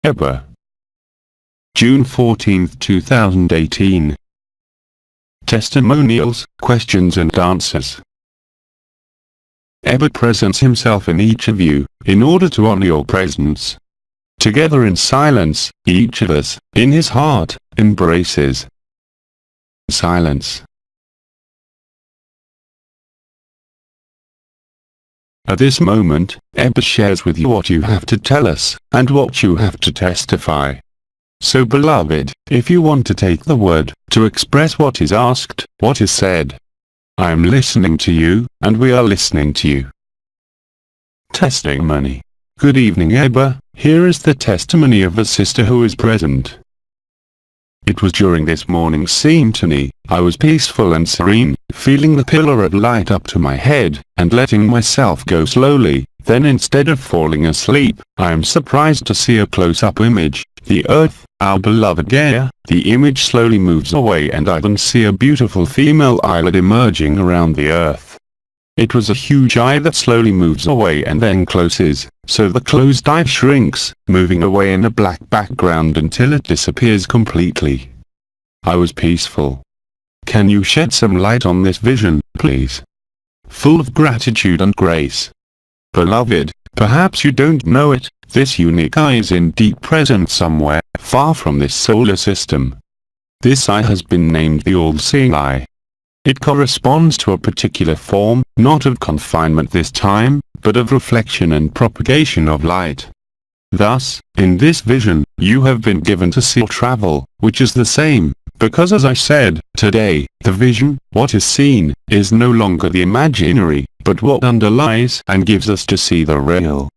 ABBA. June 14, 2018. Testimonials, questions and answers. ABBA presents himself in each of you, in order to honor your presence. Together in silence, each of us, in his heart, embraces. Silence. At this moment, ABBA shares with you what you have to tell us, and what you have to testify. So beloved, if you want to take the word, to express what is asked, what is said, I am listening to you, and we are listening to you. Testimony. Good evening ABBA, here is the testimony of a sister who is present. It was during this morning's scene to me, I was peaceful and serene, feeling the pillar of light up to my head, and letting myself go slowly. Then instead of falling asleep, I am surprised to see a close-up image, the earth, our beloved Gaia. The image slowly moves away and I then see a beautiful female eyelid emerging around the earth. It was a huge eye that slowly moves away and then closes, so the closed eye shrinks, moving away in a black background until it disappears completely. I was peaceful. Can you shed some light on this vision, please? Full of gratitude and grace. Beloved, perhaps you don't know it, this unique eye is indeed present somewhere, far from this solar system. This eye has been named the all-seeing eye. It corresponds to a particular form, not of confinement this time, but of reflection and propagation of light. Thus, in this vision, you have been given to see travel, which is the same, because as I said, today, the vision, what is seen, is no longer the imaginary, but what underlies and gives us to see the real.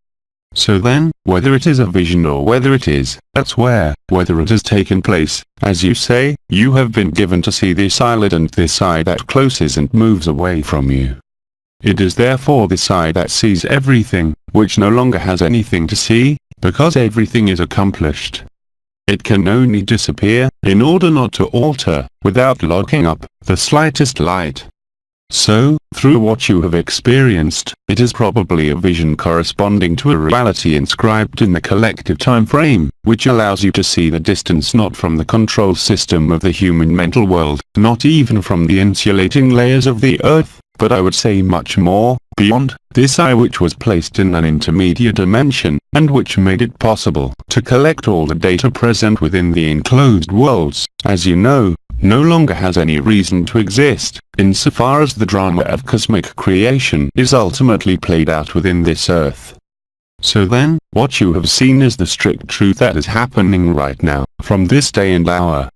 So then, whether it is a vision or whether it is, elsewhere, whether it has taken place, as you say, you have been given to see this eyelid and this eye that closes and moves away from you. It is therefore this eye that sees everything, which no longer has anything to see, because everything is accomplished. It can only disappear, in order not to alter, without locking up, the slightest light. So, through what you have experienced, it is probably a vision corresponding to a reality inscribed in the collective time frame, which allows you to see the distance not from the control system of the human mental world, not even from the insulating layers of the earth, but I would say much more, beyond, this eye which was placed in an intermediate dimension, and which made it possible to collect all the data present within the enclosed worlds, as you know, no longer has any reason to exist, insofar as the drama of cosmic creation is ultimately played out within this earth. So then, what you have seen is the strict truth that is happening right now, from this day and hour.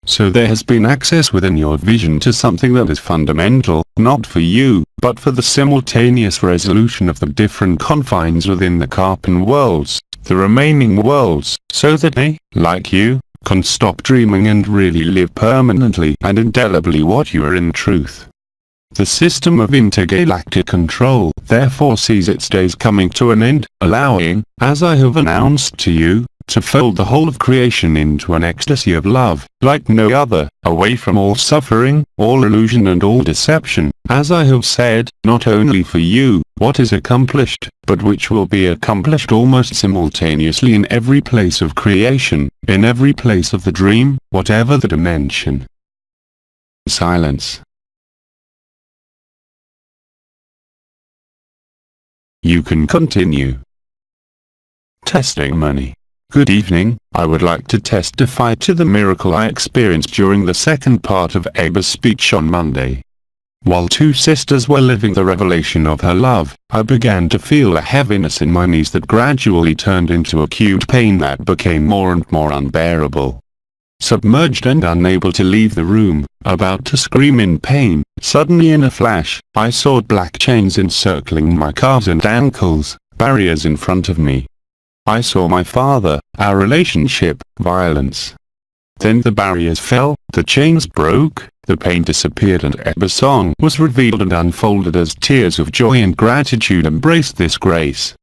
So there has been access within your vision to something that is fundamental, not for you, but for the simultaneous resolution of the different confines within the Karpan worlds, the remaining worlds, so that they, like you, can stop dreaming and really live permanently and indelibly what you are in truth. The system of intergalactic control therefore sees its days coming to an end, allowing, as I have announced to you, to fold the whole of creation into an ecstasy of love, like no other, away from all suffering, all illusion and all deception, as I have said, not only for you, what is accomplished, but which will be accomplished almost simultaneously in every place of creation, in every place of the dream, whatever the dimension. Silence. You can continue. Testimony. Good evening, I would like to testify to the miracle I experienced during the second part of ABBA's speech on Monday. While two sisters were living the revelation of her love, I began to feel a heaviness in my knees that gradually turned into acute pain that became more and more unbearable. Submerged and unable to leave the room, about to scream in pain, suddenly in a flash, I saw black chains encircling my calves and ankles, barriers in front of me. I saw my father, our relationship, violence. Then the barriers fell, the chains broke, the pain disappeared and ABBA's song was revealed and unfolded as tears of joy and gratitude embraced this grace.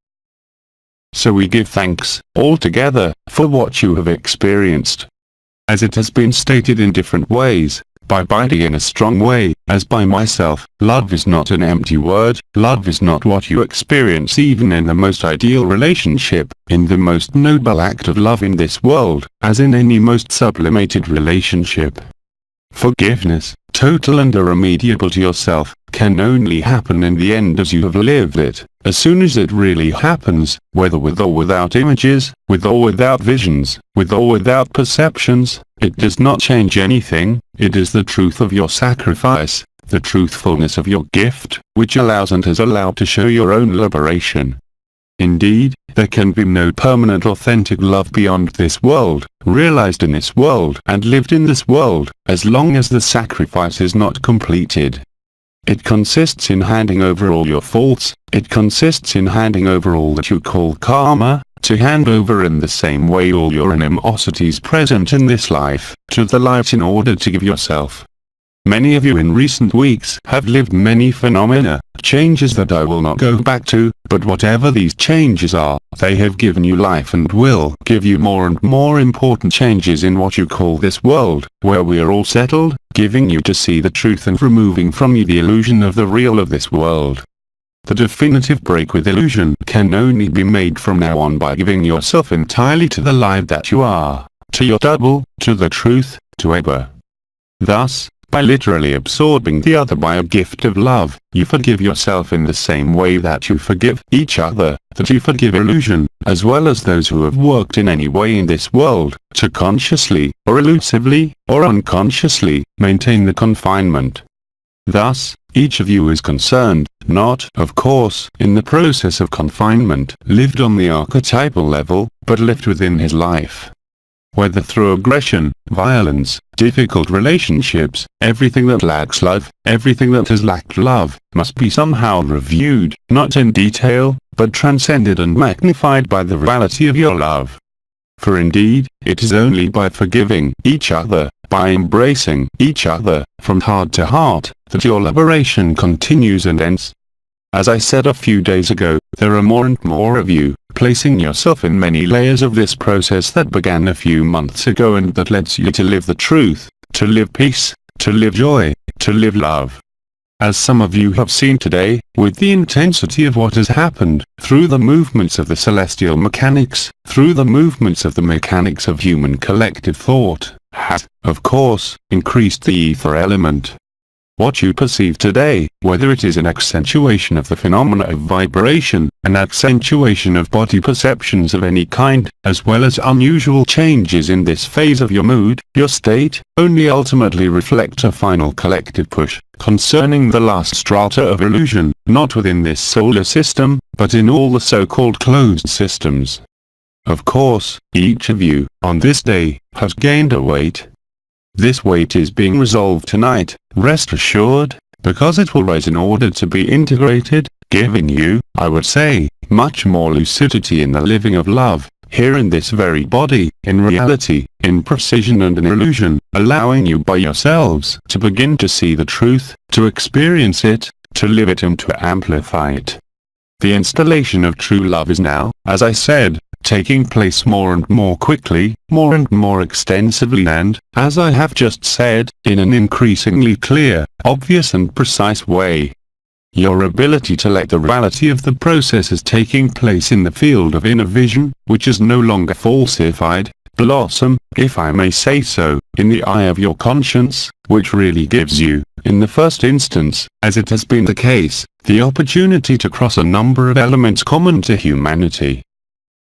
So we give thanks, all together, for what you have experienced. As it has been stated in different ways, by binding in a strong way, as by myself. Love is not an empty word, love is not what you experience even in the most ideal relationship, in the most noble act of love in this world, as in any most sublimated relationship. Forgiveness, total and irremediable to yourself, can only happen in the end as you have lived it, as soon as it really happens, whether with or without images, with or without visions, with or without perceptions. It does not change anything. It is the truth of your sacrifice, the truthfulness of your gift, which allows and has allowed to show your own liberation. Indeed, there can be no permanent authentic love beyond this world, realized in this world and lived in this world, as long as the sacrifice is not completed. It consists in handing over all your faults, it consists in handing over all that you call karma, to hand over in the same way all your animosities present in this life, to the light in order to give yourself. Many of you in recent weeks have lived many phenomena, changes that I will not go back to, but whatever these changes are, they have given you life and will give you more and more important changes in what you call this world, where we are all settled, giving you to see the truth and removing from you the illusion of the real of this world. The definitive break with illusion can only be made from now on by giving yourself entirely to the light that you are, to your double, to the truth, to ABBA. Thus, by literally absorbing the other by a gift of love, you forgive yourself in the same way that you forgive each other, that you forgive illusion, as well as those who have worked in any way in this world, to consciously, or elusively, or unconsciously, maintain the confinement. Thus, each of you is concerned, not, of course, in the process of confinement, lived on the archetypal level, but lived within his life. Whether through aggression, violence, difficult relationships, everything that lacks love, everything that has lacked love, must be somehow reviewed, not in detail, but transcended and magnified by the reality of your love. For indeed, it is only by forgiving each other, by embracing each other, from heart to heart, that your liberation continues and ends. As I said a few days ago, there are more and more of you, placing yourself in many layers of this process that began a few months ago and that lets you to live the truth, to live peace, to live joy, to live love. As some of you have seen today, with the intensity of what has happened, through the movements of the celestial mechanics, through the movements of the mechanics of human collective thought, has, of course, increased the ether element. What you perceive today, whether it is an accentuation of the phenomena of vibration, an accentuation of body perceptions of any kind, as well as unusual changes in this phase of your mood, your state, only ultimately reflect a final collective push, concerning the last strata of illusion, not within this solar system, but in all the so-called closed systems. Of course, each of you, on this day, has gained a weight. This weight is being resolved tonight, rest assured, because it will rise in order to be integrated, giving you, I would say, much more lucidity in the living of love, here in this very body, in reality, in precision and in illusion, allowing you by yourselves to begin to see the truth, to experience it, to live it and to amplify it. The installation of true love is now, as I said, taking place more and more quickly, more and more extensively and, as I have just said, in an increasingly clear, obvious and precise way. Your ability to let the reality of the processes taking place in the field of inner vision, which is no longer falsified, blossom, if I may say so, in the eye of your conscience, which really gives you, in the first instance, as it has been the case, the opportunity to cross a number of elements common to humanity.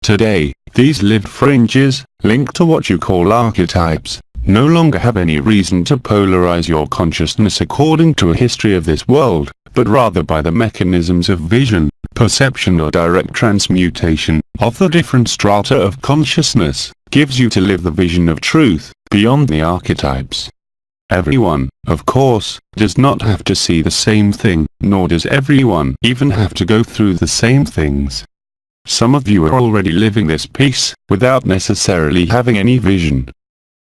Today, these lived fringes, linked to what you call archetypes, no longer have any reason to polarize your consciousness according to a history of this world, but rather by the mechanisms of vision, perception or direct transmutation, of the different strata of consciousness, gives you to live the vision of truth, beyond the archetypes. Everyone, of course, does not have to see the same thing, nor does everyone even have to go through the same things. Some of you are already living this peace, without necessarily having any vision.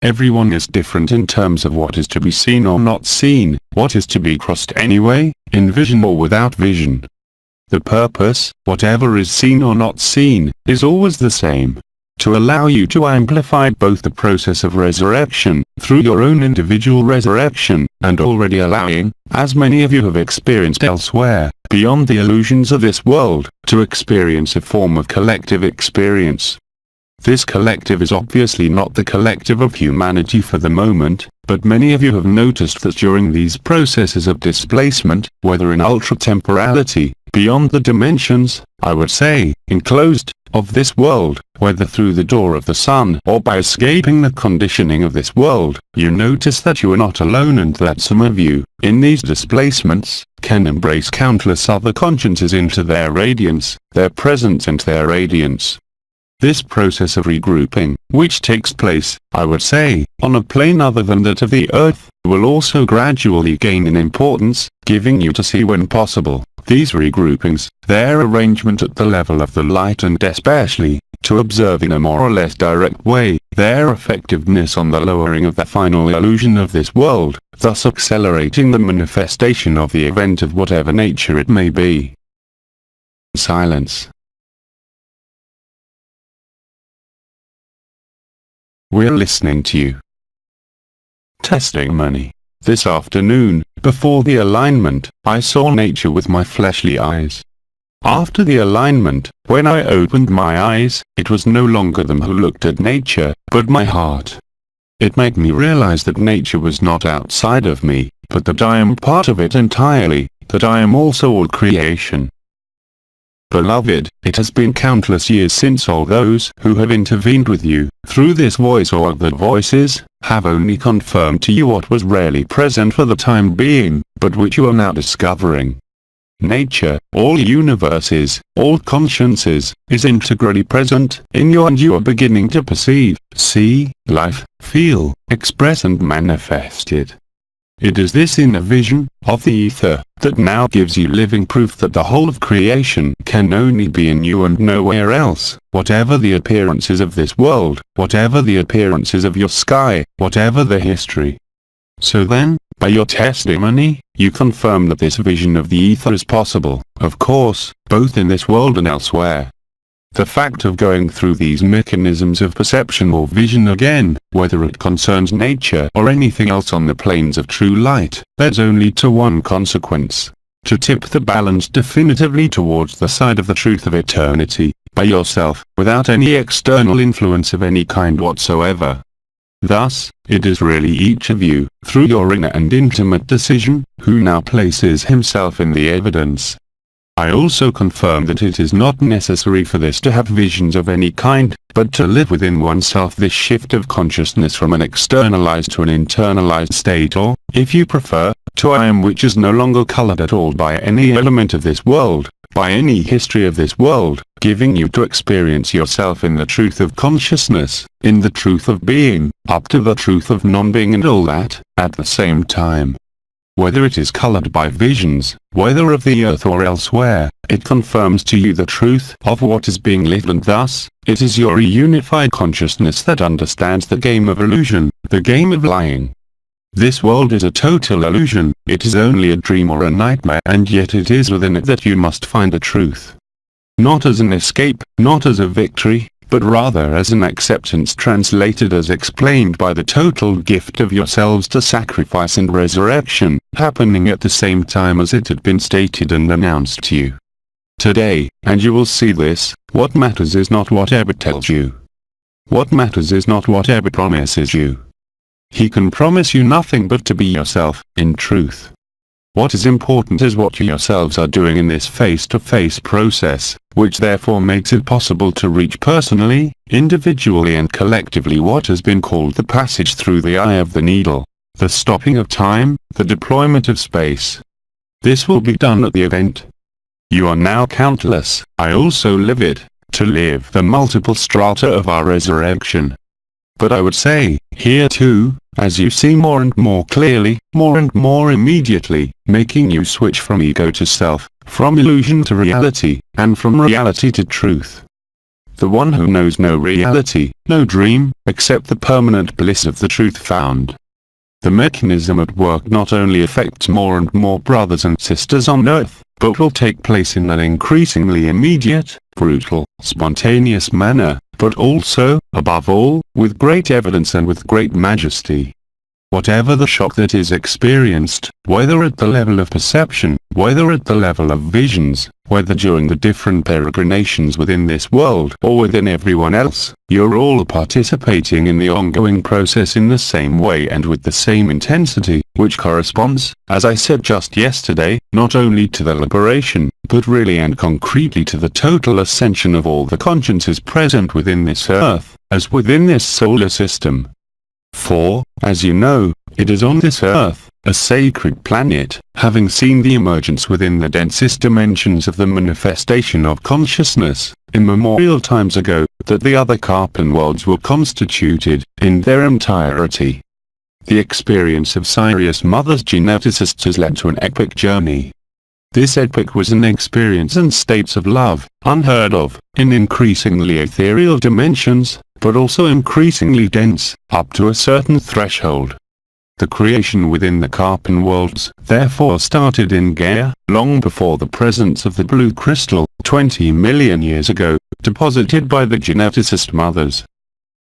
Everyone is different in terms of what is to be seen or not seen, what is to be crossed anyway, in vision or without vision. The purpose, whatever is seen or not seen, is always the same. to allow you to amplify both the process of resurrection, through your own individual resurrection, and already allowing, as many of you have experienced elsewhere, beyond the illusions of this world, to experience a form of collective experience. This collective is obviously not the collective of humanity for the moment, but many of you have noticed that during these processes of displacement, whether in ultra-temporality, beyond the dimensions, I would say, enclosed, of this world, whether through the door of the sun or by escaping the conditioning of this world, you notice that you are not alone and that some of you, in these displacements, can embrace countless other consciences into their radiance, their presence and their radiance. This process of regrouping, which takes place, I would say, on a plane other than that of the earth, will also gradually gain in importance, giving you to see when possible, these regroupings, their arrangement at the level of the light and especially, to observe in a more or less direct way, their effectiveness on the lowering of the final illusion of this world, thus accelerating the manifestation of the event of whatever nature it may be. Silence. We're listening to you. Testimony. This afternoon, before the alignment, I saw nature with my fleshly eyes. After the alignment, when I opened my eyes, it was no longer them who looked at nature, but my heart. It made me realize that nature was not outside of me, but that I am part of it entirely, that I am also all creation. Beloved, it has been countless years since all those who have intervened with you, through this voice or other voices, have only confirmed to you what was rarely present for the time being, but which you are now discovering. Nature, all universes, all consciences, is integrally present in you and you are beginning to perceive, see, life, feel, express and manifest it. It is this inner vision, of the ether, that now gives you living proof that the whole of creation can only be in you and nowhere else, whatever the appearances of this world, whatever the appearances of your sky, whatever the history. So then, by your testimony, you confirm that this vision of the ether is possible, of course, both in this world and elsewhere. The fact of going through these mechanisms of perception or vision again, whether it concerns nature or anything else on the planes of true light, leads only to one consequence: to tip the balance definitively towards the side of the truth of eternity, by yourself, without any external influence of any kind whatsoever. Thus, it is really each of you, through your inner and intimate decision, who now places himself in the evidence. I also confirm that it is not necessary for this to have visions of any kind, but to live within oneself this shift of consciousness from an externalized to an internalized state, or, if you prefer, to I am, which is no longer colored at all by any element of this world, by any history of this world, giving you to experience yourself in the truth of consciousness, in the truth of being, up to the truth of non-being and all that, at the same time. Whether it is colored by visions, whether of the earth or elsewhere, it confirms to you the truth of what is being lived, and thus, it is your reunified consciousness that understands the game of illusion, the game of lying. This world is a total illusion, it is only a dream or a nightmare, and yet it is within it that you must find the truth. Not as an escape, not as a victory, but rather as an acceptance translated as explained by the total gift of yourselves to sacrifice and resurrection, happening at the same time as it had been stated and announced to you. Today, and you will see this, what matters is not what ABBA tells you. What matters is not what ABBA promises you. He can promise you nothing but to be yourself, in truth. What is important is what you yourselves are doing in this face-to-face process, which therefore makes it possible to reach personally, individually and collectively what has been called the passage through the eye of the needle, the stopping of time, the deployment of space. This will be done at the event. You are now countless, I also live it, to live the multiple strata of our resurrection. But I would say, here too, as you see more and more clearly, more and more immediately, making you switch from ego to self, from illusion to reality, and from reality to truth. The one who knows no reality, no dream, except the permanent bliss of the truth found. The mechanism at work not only affects more and more brothers and sisters on earth, but will take place in an increasingly immediate, brutal, spontaneous manner, but also, above all, with great evidence and with great majesty. Whatever the shock that is experienced, whether at the level of perception, whether at the level of visions, whether during the different peregrinations within this world or within everyone else, you're all participating in the ongoing process in the same way and with the same intensity, which corresponds, as I said just yesterday, not only to the liberation, but really and concretely to the total ascension of all the consciences present within this earth, as within this solar system. For, as you know, it is on this earth, a sacred planet, having seen the emergence within the densest dimensions of the manifestation of consciousness, immemorial times ago, that the other carbon worlds were constituted, in their entirety. The experience of Sirius Mother's geneticists has led to an epic journey. This epic was an experience and states of love, unheard of, in increasingly ethereal dimensions, but also increasingly dense, up to a certain threshold. The creation within the carbon worlds, therefore, started in Gaia, long before the presence of the blue crystal, 20 million years ago, deposited by the geneticist mothers.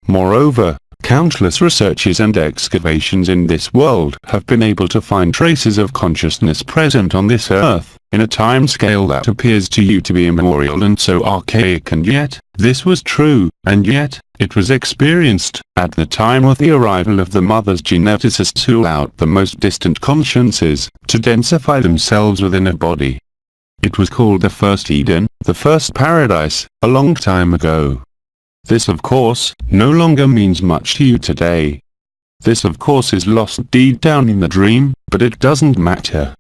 Moreover, countless researches and excavations in this world have been able to find traces of consciousness present on this earth, in a time scale that appears to you to be immemorial and so archaic, and yet, this was true, and yet, it was experienced, at the time of the arrival of the mother's geneticists who allowed the most distant consciences to densify themselves within a body. It was called the first Eden, the first paradise, a long time ago. This of course, no longer means much to you today. This of course is lost deep down in the dream, but it doesn't matter.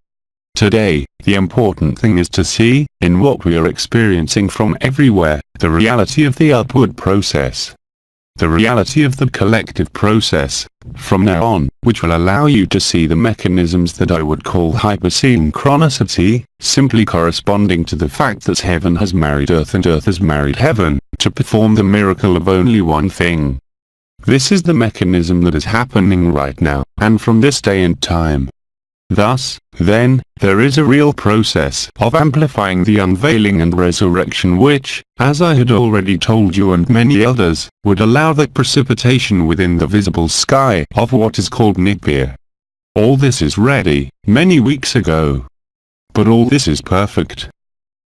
Today, the important thing is to see, in what we are experiencing from everywhere, the reality of the upward process. The reality of the collective process, from now on, which will allow you to see the mechanisms that I would call hypersynchronicity, simply corresponding to the fact that heaven has married earth and earth has married heaven, to perform the miracle of only one thing. This is the mechanism that is happening right now, and from this day and time. Thus, then, there is a real process of amplifying the unveiling and resurrection which, as I had already told you and many others, would allow the precipitation within the visible sky of what is called Nibbir. All this is ready, many weeks ago. But all this is perfect.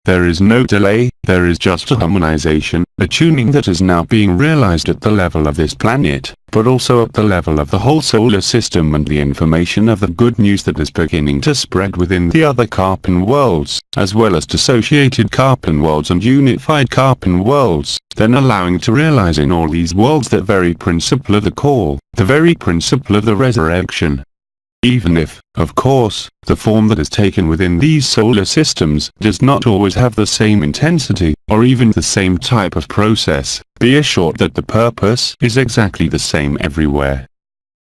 There is no delay, there is just a harmonization, a tuning that is now being realized at the level of this planet, but also at the level of the whole solar system, and the information of the good news that is beginning to spread within the other carbon worlds, as well as dissociated carbon worlds and unified carbon worlds, then allowing to realize in all these worlds that very principle of the call, the very principle of the resurrection. Even if, of course, the form that is taken within these solar systems does not always have the same intensity, or even the same type of process, be assured that the purpose is exactly the same everywhere.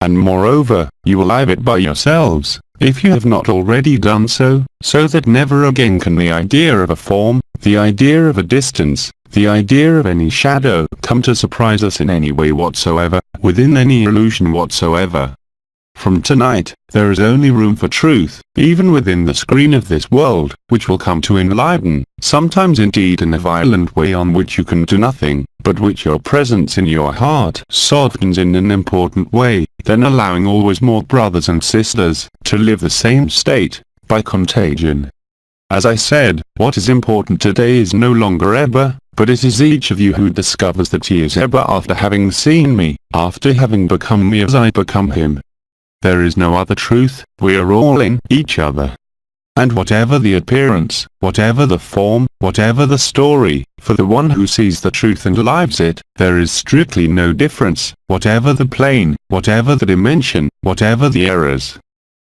And moreover, you will live it by yourselves, if you have not already done so, so that never again can the idea of a form, the idea of a distance, the idea of any shadow, come to surprise us in any way whatsoever, within any illusion whatsoever. From tonight, there is only room for truth, even within the screen of this world, which will come to enlighten, sometimes indeed in a violent way on which you can do nothing, but which your presence in your heart softens in an important way, then allowing always more brothers and sisters to live the same state, by contagion. As I said, what is important today is no longer ABBA, but it is each of you who discovers that he is ABBA after having seen me, after having become me as I become him. There is no other truth, we are all in each other. And whatever the appearance, whatever the form, whatever the story, for the one who sees the truth and lives it, there is strictly no difference, whatever the plane, whatever the dimension, whatever the errors.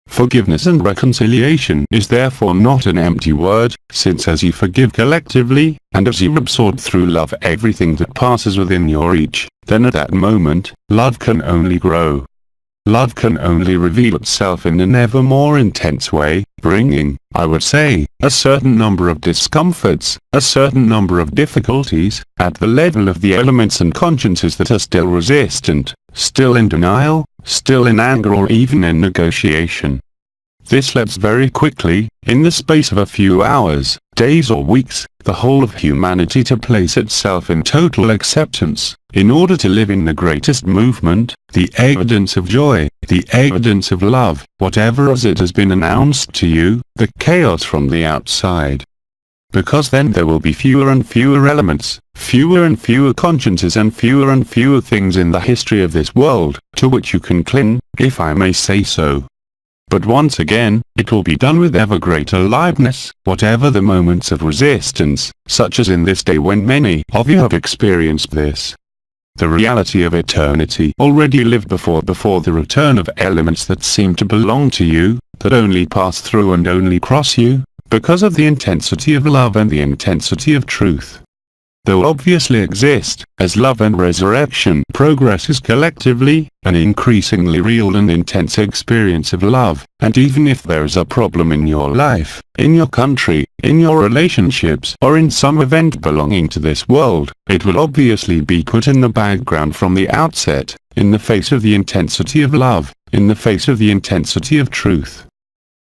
Forgiveness and reconciliation is therefore not an empty word, since as you forgive collectively, and as you absorb through love everything that passes within your reach, then at that moment, love can only grow. Love can only reveal itself in an ever more intense way, bringing, I would say, a certain number of discomforts, a certain number of difficulties, at the level of the elements and consciences that are still resistant, still in denial, still in anger or even in negotiation. This lets very quickly, in the space of a few hours, days or weeks, the whole of humanity to place itself in total acceptance, in order to live in the greatest movement, the evidence of joy, the evidence of love, whatever as it has been announced to you, the chaos from the outside. Because then there will be fewer and fewer elements, fewer and fewer consciences and fewer things in the history of this world, to which you can cling, if I may say so. But once again, it will be done with ever greater liveness, whatever the moments of resistance, such as in this day when many of you have experienced this. The reality of eternity already lived before the return of elements that seem to belong to you, that only pass through and only cross you, because of the intensity of love and the intensity of truth. They'll obviously exist, as love and resurrection progresses collectively, an increasingly real and intense experience of love, and even if there is a problem in your life, in your country, in your relationships, or in some event belonging to this world, it will obviously be put in the background from the outset, in the face of the intensity of love, in the face of the intensity of truth.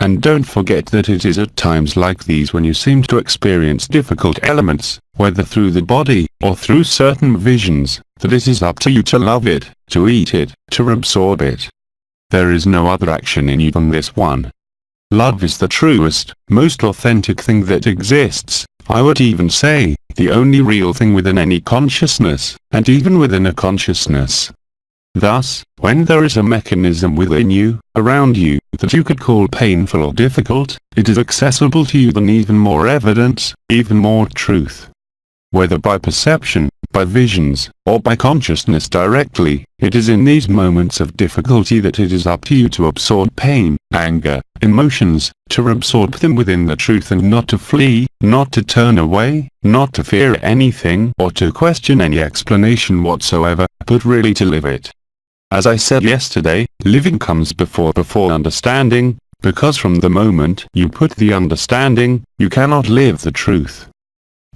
And don't forget that it is at times like these when you seem to experience difficult elements, whether through the body, or through certain visions, that it is up to you to love it, to eat it, to absorb it. There is no other action in you than this one. Love is the truest, most authentic thing that exists, I would even say, the only real thing within any consciousness, and even within a consciousness. Thus, when there is a mechanism within you, around you, that you could call painful or difficult, it is accessible to you than even more evidence, even more truth. Whether by perception, by visions, or by consciousness directly, it is in these moments of difficulty that it is up to you to absorb pain, anger, emotions, to absorb them within the truth and not to flee, not to turn away, not to fear anything or to question any explanation whatsoever, but really to live it. As I said yesterday, living comes before understanding, because from the moment you put the understanding, you cannot live the truth.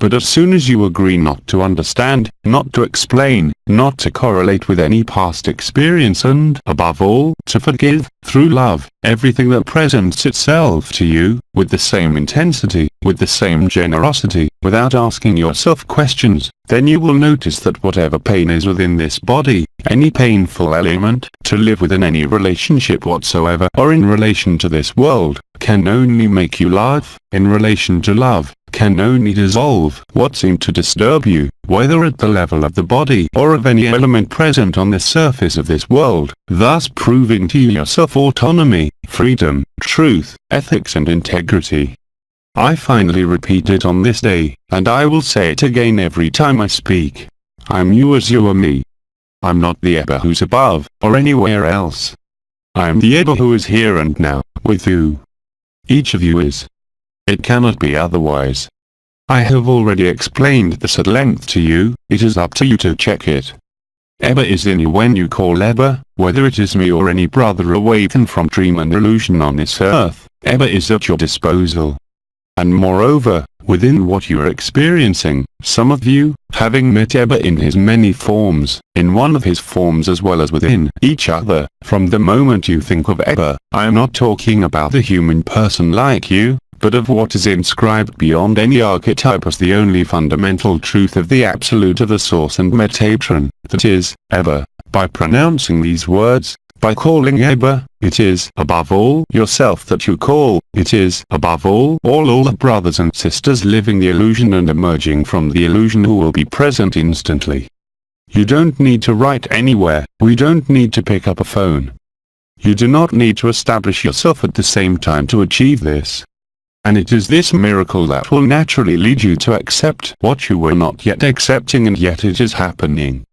But as soon as you agree not to understand, not to explain, not to correlate with any past experience and, above all, to forgive, through love, everything that presents itself to you, with the same intensity, with the same generosity, without asking yourself questions, then you will notice that whatever pain is within this body, any painful element, to live within any relationship whatsoever or in relation to this world, can only make you laugh, in relation to love, can only dissolve what seemed to disturb you, whether at the level of the body or of any element present on the surface of this world, thus proving to yourself autonomy, freedom, truth, ethics and integrity. I finally repeat it on this day, and I will say it again every time I speak. I'm you as you are me. I'm not the ABBA who's above, or anywhere else. I am the ABBA who is here and now, with you. Each of you is. It cannot be otherwise. I have already explained this at length to you, it is up to you to check it. ABBA is in you when you call ABBA, whether it is me or any brother awakened from dream and illusion on this earth, ABBA is at your disposal. And moreover, within what you are experiencing, some of you, having met ABBA in his many forms, in one of his forms as well as within each other, from the moment you think of ABBA, I am not talking about the human person like you, but of what is inscribed beyond any archetype as the only fundamental truth of the absolute of the source and metatron, that is, ABBA. By pronouncing these words, by calling ABBA, it is above all yourself that you call, it is above all the brothers and sisters living the illusion and emerging from the illusion who will be present instantly. You don't need to write anywhere, we don't need to pick up a phone. You do not need to establish yourself at the same time to achieve this. And it is this miracle that will naturally lead you to accept what you were not yet accepting, and yet it is happening.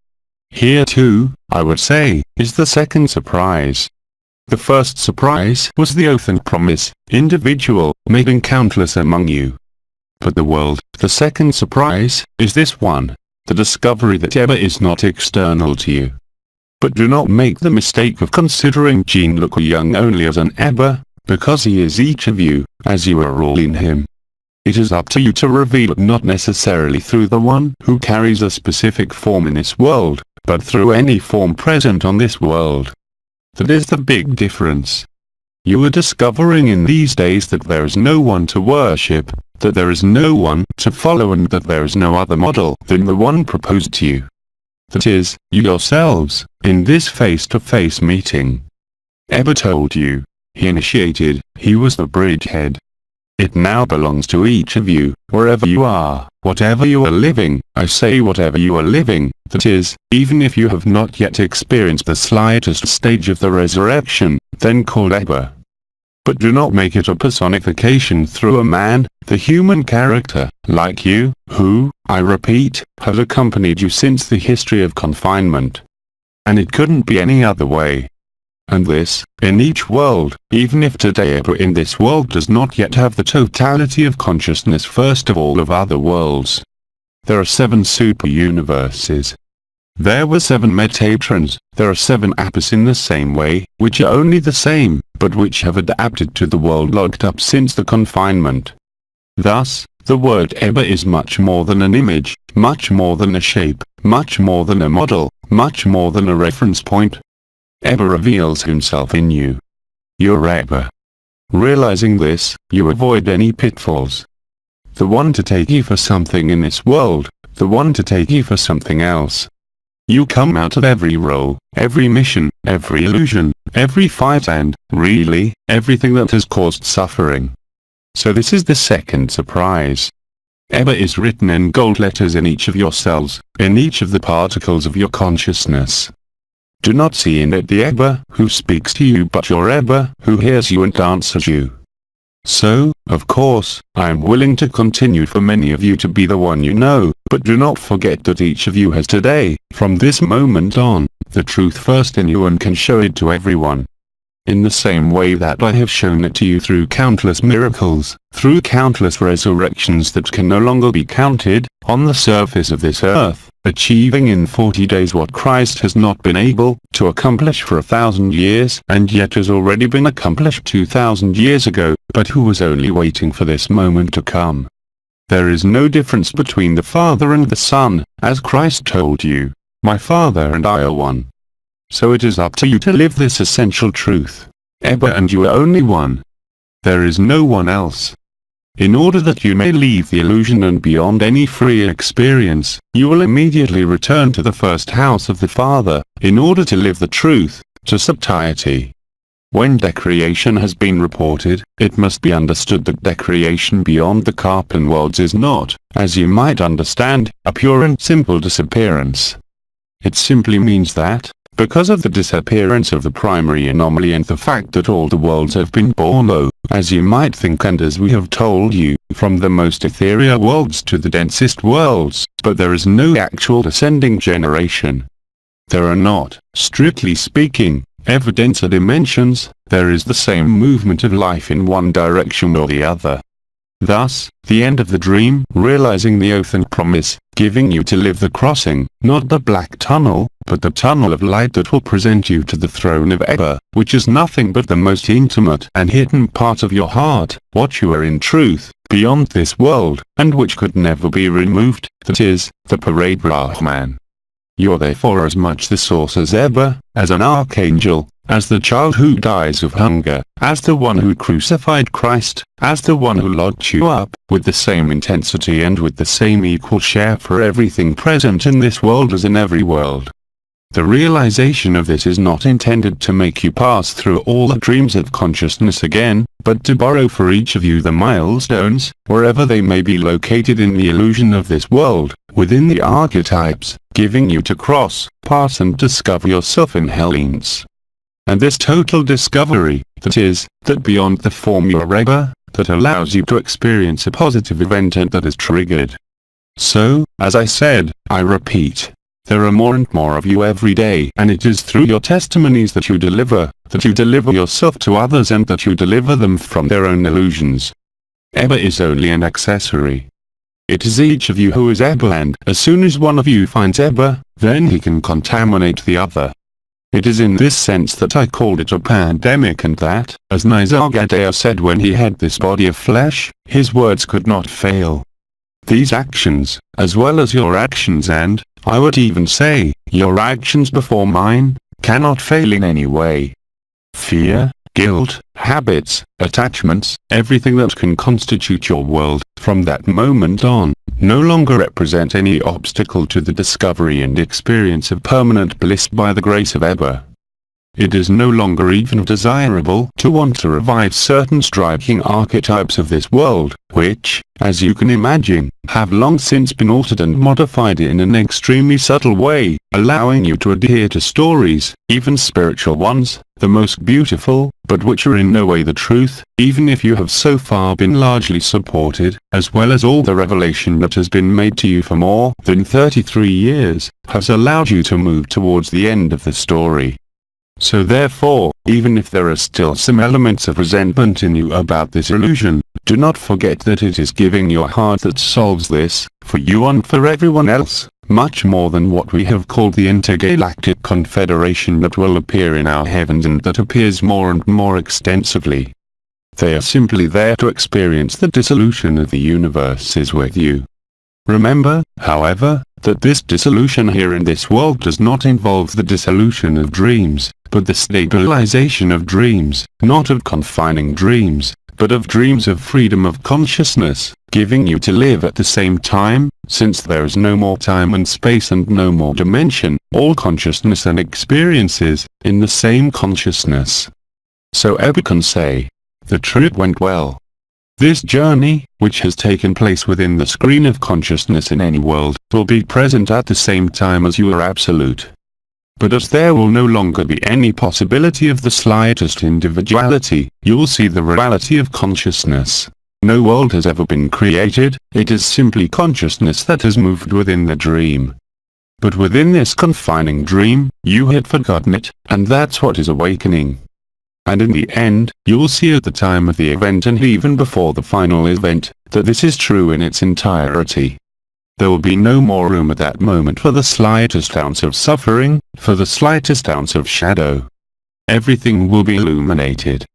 Here too, I would say, is the second surprise. The first surprise was the oath and promise, individual, making countless among you. But the world, the second surprise, is this one, the discovery that ABBA is not external to you. But do not make the mistake of considering Jean-Luc Young only as an ABBA, because he is each of you, as you are all in him. It is up to you to reveal it, not necessarily through the one who carries a specific form in this world, but through any form present on this world. That is the big difference. You are discovering in these days that there is no one to worship, that there is no one to follow, and that there is no other model than the one proposed to you. That is, you yourselves, in this face-to-face meeting. ABBA told you. He initiated, he was the bridgehead. It now belongs to each of you, wherever you are, whatever you are living, I say whatever you are living, that is, even if you have not yet experienced the slightest stage of the resurrection, then call ABBA. But do not make it a personification through a man, the human character, like you, who, I repeat, had accompanied you since the history of confinement. And it couldn't be any other way. And this, in each world, even if today ABBA in this world does not yet have the totality of consciousness first of all of other worlds. There are 7 super-universes. There were 7 Metatrons, there are 7 ABBAs in the same way, which are only the same, but which have adapted to the world locked up since the confinement. Thus, the word ABBA is much more than an image, much more than a shape, much more than a model, much more than a reference point. ABBA reveals himself in you. You're ABBA. Realizing this, you avoid any pitfalls. The one to take you for something in this world, the one to take you for something else. You come out of every role, every mission, every illusion, every fight and, really, everything that has caused suffering. So this is the second surprise. ABBA is written in gold letters in each of your cells, in each of the particles of your consciousness. Do not see in it the ABBA who speaks to you but your ABBA who hears you and answers you. So, of course, I am willing to continue for many of you to be the one you know, but do not forget that each of you has today, from this moment on, the truth first in you and can show it to everyone. In the same way that I have shown it to you through countless miracles, through countless resurrections that can no longer be counted, on the surface of this earth, achieving in 40 days what Christ has not been able to accomplish for 1,000 years and yet has already been accomplished 2,000 years ago, but who was only waiting for this moment to come. There is no difference between the Father and the Son, as Christ told you, my Father and I are one. So it is up to you to live this essential truth. ABBA and you are only one. There is no one else. In order that you may leave the illusion and beyond any free experience, you will immediately return to the first house of the Father, in order to live the truth, to subtiety. When decreation has been reported, it must be understood that decreation beyond the Karpan worlds is not, as you might understand, a pure and simple disappearance. It simply means that, because of the disappearance of the primary anomaly and the fact that all the worlds have been born low, as you might think and as we have told you, from the most ethereal worlds to the densest worlds, but there is no actual descending generation. There are not, strictly speaking, ever denser dimensions, there is the same movement of life in one direction or the other. Thus, the end of the dream, realizing the oath and promise, giving you to live the crossing, not the black tunnel, but the tunnel of light that will present you to the throne of ABBA, which is nothing but the most intimate and hidden part of your heart, what you are in truth, beyond this world, and which could never be removed, that is, the Parade Brahman. You're therefore as much the source as ABBA, as an archangel, as the child who dies of hunger, as the one who crucified Christ, as the one who locked you up, with the same intensity and with the same equal share for everything present in this world as in every world. The realization of this is not intended to make you pass through all the dreams of consciousness again, but to borrow for each of you the milestones, wherever they may be located in the illusion of this world, within the archetypes, giving you to cross, pass and discover yourself in Hellenes. And this total discovery, that is, that beyond the form you are ABBA, that allows you to experience a positive event and that is triggered. So, as I said, I repeat, there are more and more of you every day, and it is through your testimonies that you deliver yourself to others and that you deliver them from their own illusions. ABBA is only an accessory. It is each of you who is ABBA, and as soon as one of you finds ABBA, then he can contaminate the other. It is in this sense that I called it a pandemic, and that, as Nisargadatta said when he had this body of flesh, his words could not fail. These actions, as well as your actions and, I would even say, your actions before mine, cannot fail in any way. Fear, guilt, habits, attachments, everything that can constitute your world, from that moment on, no longer represent any obstacle to the discovery and experience of permanent bliss by the grace of ABBA. It is no longer even desirable to want to revive certain striking archetypes of this world, which, as you can imagine, have long since been altered and modified in an extremely subtle way, allowing you to adhere to stories, even spiritual ones, the most beautiful, but which are in no way the truth, even if you have so far been largely supported, as well as all the revelation that has been made to you for more than 33 years, has allowed you to move towards the end of the story. So therefore, even if there are still some elements of resentment in you about this illusion, do not forget that it is giving your heart that solves this, for you and for everyone else, much more than what we have called the intergalactic confederation that will appear in our heavens and that appears more and more extensively. They are simply there to experience the dissolution of the universes with you. Remember, however, that this dissolution here in this world does not involve the dissolution of dreams, but the stabilization of dreams, not of confining dreams, but of dreams of freedom of consciousness, giving you to live at the same time, since there is no more time and space and no more dimension, all consciousness and experiences, in the same consciousness. So ABBA can say, the trip went well. This journey, which has taken place within the screen of consciousness in any world, will be present at the same time as you are absolute. But as there will no longer be any possibility of the slightest individuality, you will see the reality of consciousness. No world has ever been created, it is simply consciousness that has moved within the dream. But within this confining dream, you had forgotten it, and that's what is awakening. And in the end, you will see at the time of the event and even before the final event, that this is true in its entirety. There will be no more room at that moment for the slightest ounce of suffering, for the slightest ounce of shadow. Everything will be illuminated.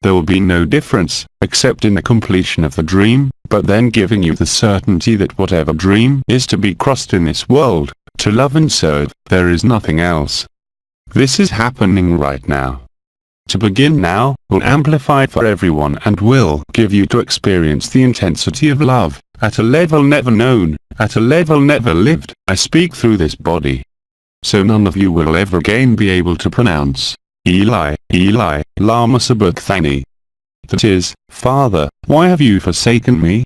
There will be no difference, except in the completion of the dream, but then giving you the certainty that whatever dream is to be crossed in this world, to love and serve, there is nothing else. This is happening right now. To begin now, will amplify for everyone and will give you to experience the intensity of love, at a level never known, at a level never lived. I speak through this body. So none of you will ever again be able to pronounce, Eli, Eli, lama sabachthani. That is, Father, why have you forsaken me?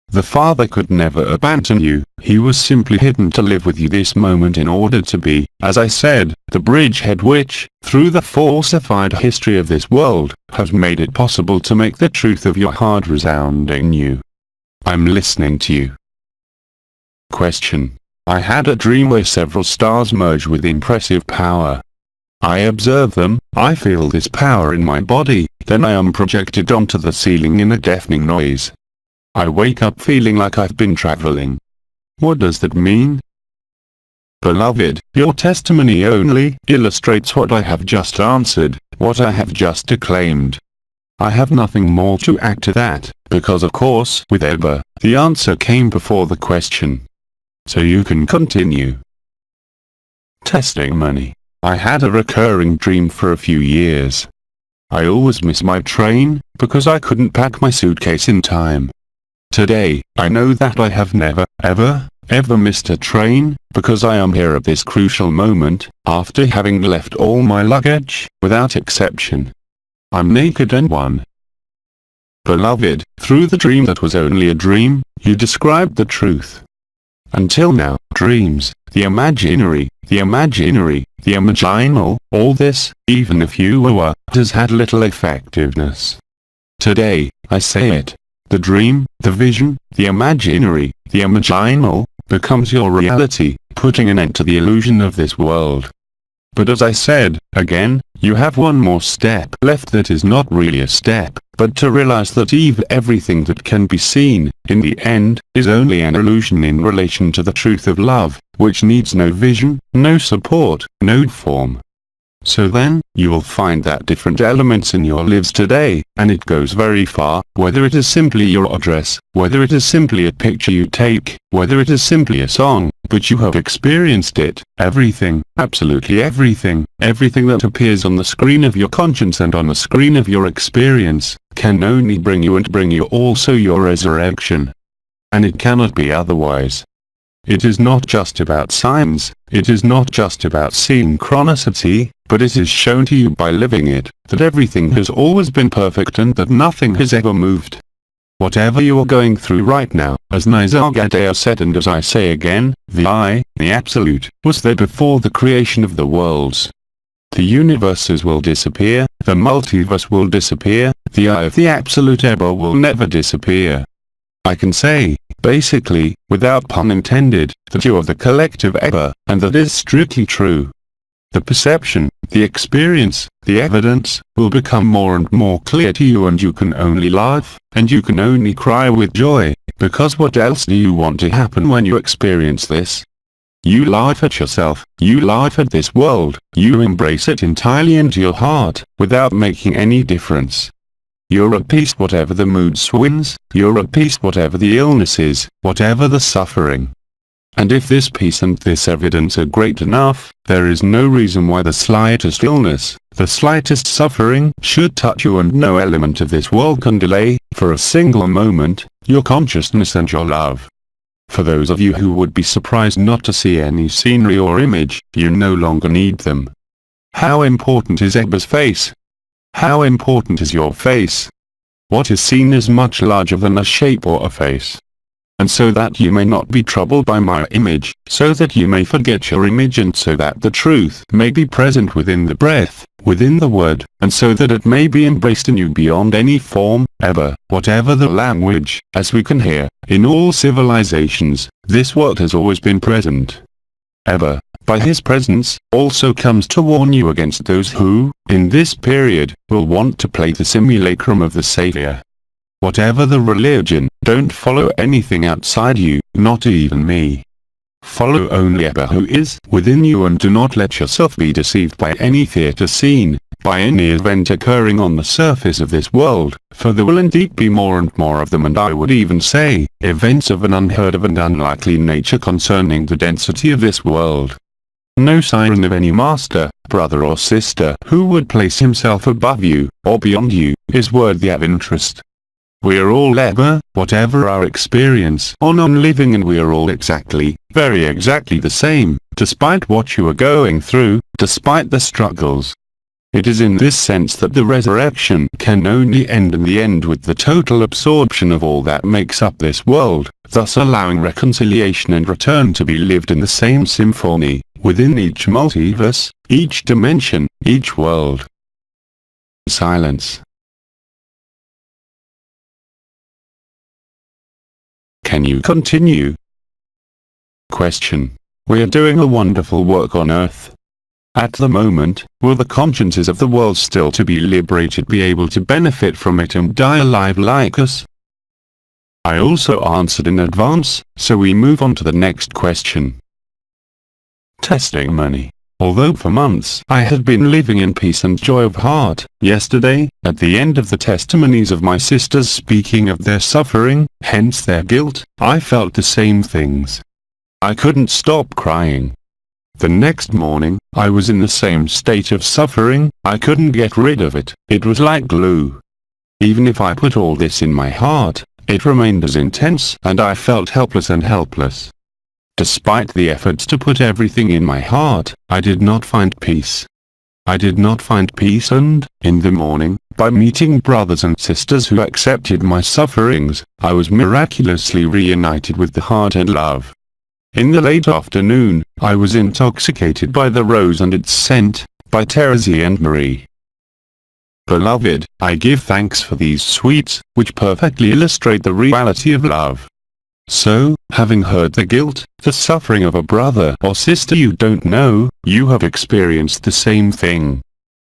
The Father could never abandon you, he was simply hidden to live with you this moment in order to be, as I said, the bridgehead which, through the falsified history of this world, has made it possible to make the truth of your heart resound in you. I'm listening to you. Question. I had a dream where several stars merge with impressive power. I observe them, I feel this power in my body, then I am projected onto the ceiling in a deafening noise. I wake up feeling like I've been traveling. What does that mean? Beloved, your testimony only illustrates what I have just answered, what I have just acclaimed. I have nothing more to add to that, because of course, with ABBA, the answer came before the question. So you can continue. Testimony. I had a recurring dream for a few years. I always miss my train, because I couldn't pack my suitcase in time. Today, I know that I have never, ever missed a train, because I am here at this crucial moment, after having left all my luggage, without exception. I'm naked and one. Beloved, through the dream that was only a dream, you described the truth. Until now, dreams, the imaginary, all this, even if you were, has had little effectiveness. Today, I say it. The dream, the vision, the imaginary, the imaginal, becomes your reality, putting an end to the illusion of this world. But as I said, again, you have one more step left that is not really a step, but to realize that everything that can be seen, in the end, is only an illusion in relation to the truth of love, which needs no vision, no support, no form. So then, you will find that different elements in your lives today, and it goes very far, whether it is simply your address, whether it is simply a picture you take, whether it is simply a song, but you have experienced it, everything, absolutely everything, everything that appears on the screen of your conscience and on the screen of your experience, can only bring you and bring you also your resurrection. And it cannot be otherwise. It is not just about signs, it is not just about synchronicity, but it is shown to you by living it, that everything has always been perfect and that nothing has ever moved. Whatever you are going through right now, as Nisargadatta said and as I say again, the I, the Absolute, was there before the creation of the worlds. The universes will disappear, the multiverse will disappear, the I of the Absolute ever will never disappear. I can say, basically, without pun intended, that you are the collective ever, and that is strictly true. The perception, the experience, the evidence, will become more and more clear to you and you can only laugh, and you can only cry with joy, because what else do you want to happen when you experience this? You laugh at yourself, you laugh at this world, you embrace it entirely into your heart, without making any difference. You're at peace whatever the mood swings, you're at peace whatever the illness is, whatever the suffering. And if this peace and this evidence are great enough, there is no reason why the slightest illness, the slightest suffering, should touch you, and no element of this world can delay, for a single moment, your consciousness and your love. For those of you who would be surprised not to see any scenery or image, you no longer need them. How important is Abba's face? How important is your face? What is seen is much larger than a shape or a face. And so that you may not be troubled by my image, so that you may forget your image, and so that the truth may be present within the breath, within the word, and so that it may be embraced in you beyond any form, ever, whatever the language, as we can hear, in all civilizations, this word has always been present. Ever, by his presence, also comes to warn you against those who, in this period, will want to play the simulacrum of the Savior. Whatever the religion, don't follow anything outside you, not even me. Follow only Abba who is within you, and do not let yourself be deceived by any theater scene, by any event occurring on the surface of this world, for there will indeed be more and more of them, and I would even say, events of an unheard of and unlikely nature concerning the density of this world. No siren of any master, brother or sister who would place himself above you, or beyond you, is worthy of interest. We are all ever, whatever our experience or non-living, and we are all exactly, very exactly the same, despite what you are going through, despite the struggles. It is in this sense that the resurrection can only end in the end with the total absorption of all that makes up this world, thus allowing reconciliation and return to be lived in the same symphony, within each multiverse, each dimension, each world. Silence. Can you continue? Question. We are doing a wonderful work on Earth. At the moment, will the consciences of the world still to be liberated be able to benefit from it and die alive like us? I also answered in advance, so we move on to the next question. Testimony. Although for months I had been living in peace and joy of heart, yesterday, at the end of the testimonies of my sisters speaking of their suffering, hence their guilt, I felt the same things. I couldn't stop crying. The next morning, I was in the same state of suffering, I couldn't get rid of it, it was like glue. Even if I put all this in my heart, it remained as intense, and I felt helpless and helpless. Despite the efforts to put everything in my heart, I did not find peace. I did not find peace, and, in the morning, by meeting brothers and sisters who accepted my sufferings, I was miraculously reunited with the heart and love. In the late afternoon, I was intoxicated by the rose and its scent, by Terezi and Marie. Beloved, I give thanks for these sweets, which perfectly illustrate the reality of love. So, having heard the guilt, the suffering of a brother or sister you don't know, you have experienced the same thing.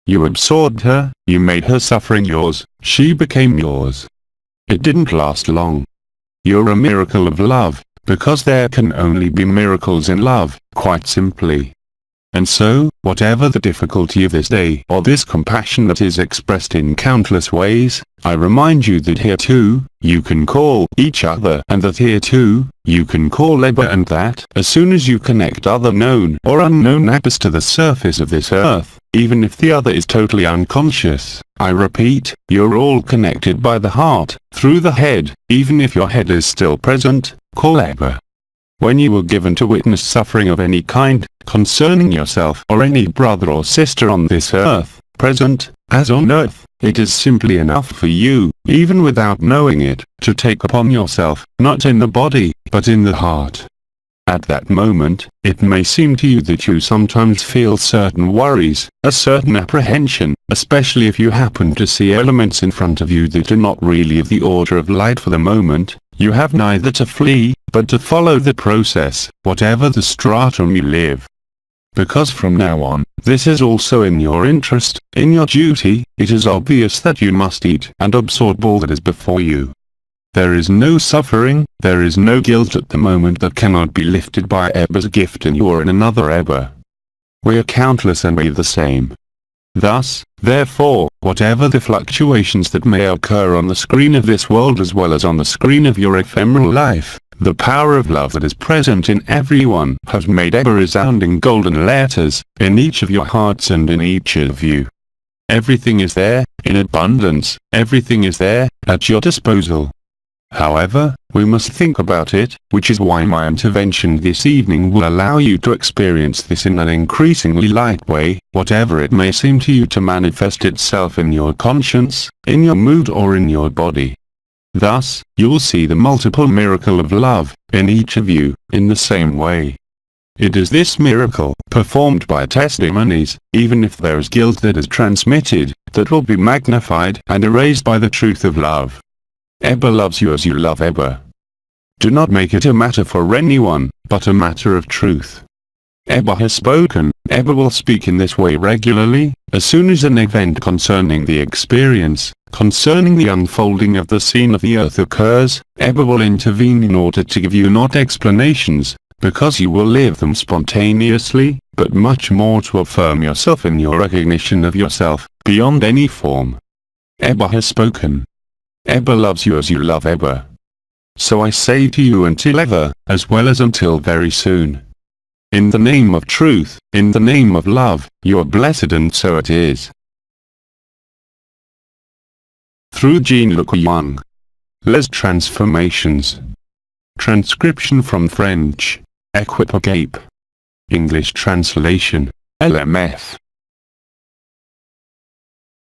You absorbed her, you made her suffering yours, she became yours. It didn't last long. You're a miracle of love, because there can only be miracles in love, quite simply. And so, whatever the difficulty of this day or this compassion that is expressed in countless ways, I remind you that here too, you can call each other, and that here too, you can call ABBA, and that as soon as you connect other known or unknown ABBAs to the surface of this earth, even if the other is totally unconscious, I repeat, you're all connected by the heart, through the head, even if your head is still present, call ABBA. When you were given to witness suffering of any kind, concerning yourself or any brother or sister on this earth, present, as on earth, it is simply enough for you, even without knowing it, to take upon yourself, not in the body, but in the heart. At that moment, it may seem to you that you sometimes feel certain worries, a certain apprehension, especially if you happen to see elements in front of you that are not really of the order of light for the moment. You have neither to flee, but to follow the process, whatever the stratum you live. Because from now on, this is also in your interest, in your duty, it is obvious that you must eat and absorb all that is before you. There is no suffering, there is no guilt at the moment that cannot be lifted by ABBA's gift in you or in another ABBA. We are countless and we the same. Thus, therefore, whatever the fluctuations that may occur on the screen of this world as well as on the screen of your ephemeral life, the power of love that is present in everyone has made ABBA resounding golden letters, in each of your hearts and in each of you. Everything is there, in abundance, everything is there, at your disposal. However, we must think about it, which is why my intervention this evening will allow you to experience this in an increasingly light way, whatever it may seem to you to manifest itself in your conscience, in your mood or in your body. Thus, you'll see the multiple miracle of love, in each of you, in the same way. It is this miracle, performed by testimonies, even if there is guilt that is transmitted, that will be magnified and erased by the truth of love. ABBA loves you as you love ABBA. Do not make it a matter for anyone, but a matter of truth. ABBA has spoken, ABBA will speak in this way regularly, as soon as an event concerning the experience, concerning the unfolding of the scene of the earth occurs, ABBA will intervene in order to give you not explanations, because you will live them spontaneously, but much more to affirm yourself in your recognition of yourself, beyond any form. ABBA has spoken. ABBA loves you as you love ABBA. So I say to you until ever, as well as until very soon. In the name of truth, in the name of love, you are blessed, and so it is. Through Jean-Luc Ayoun. Les Transformations. Transcription from French. Equipo Ágape. English translation. LMF.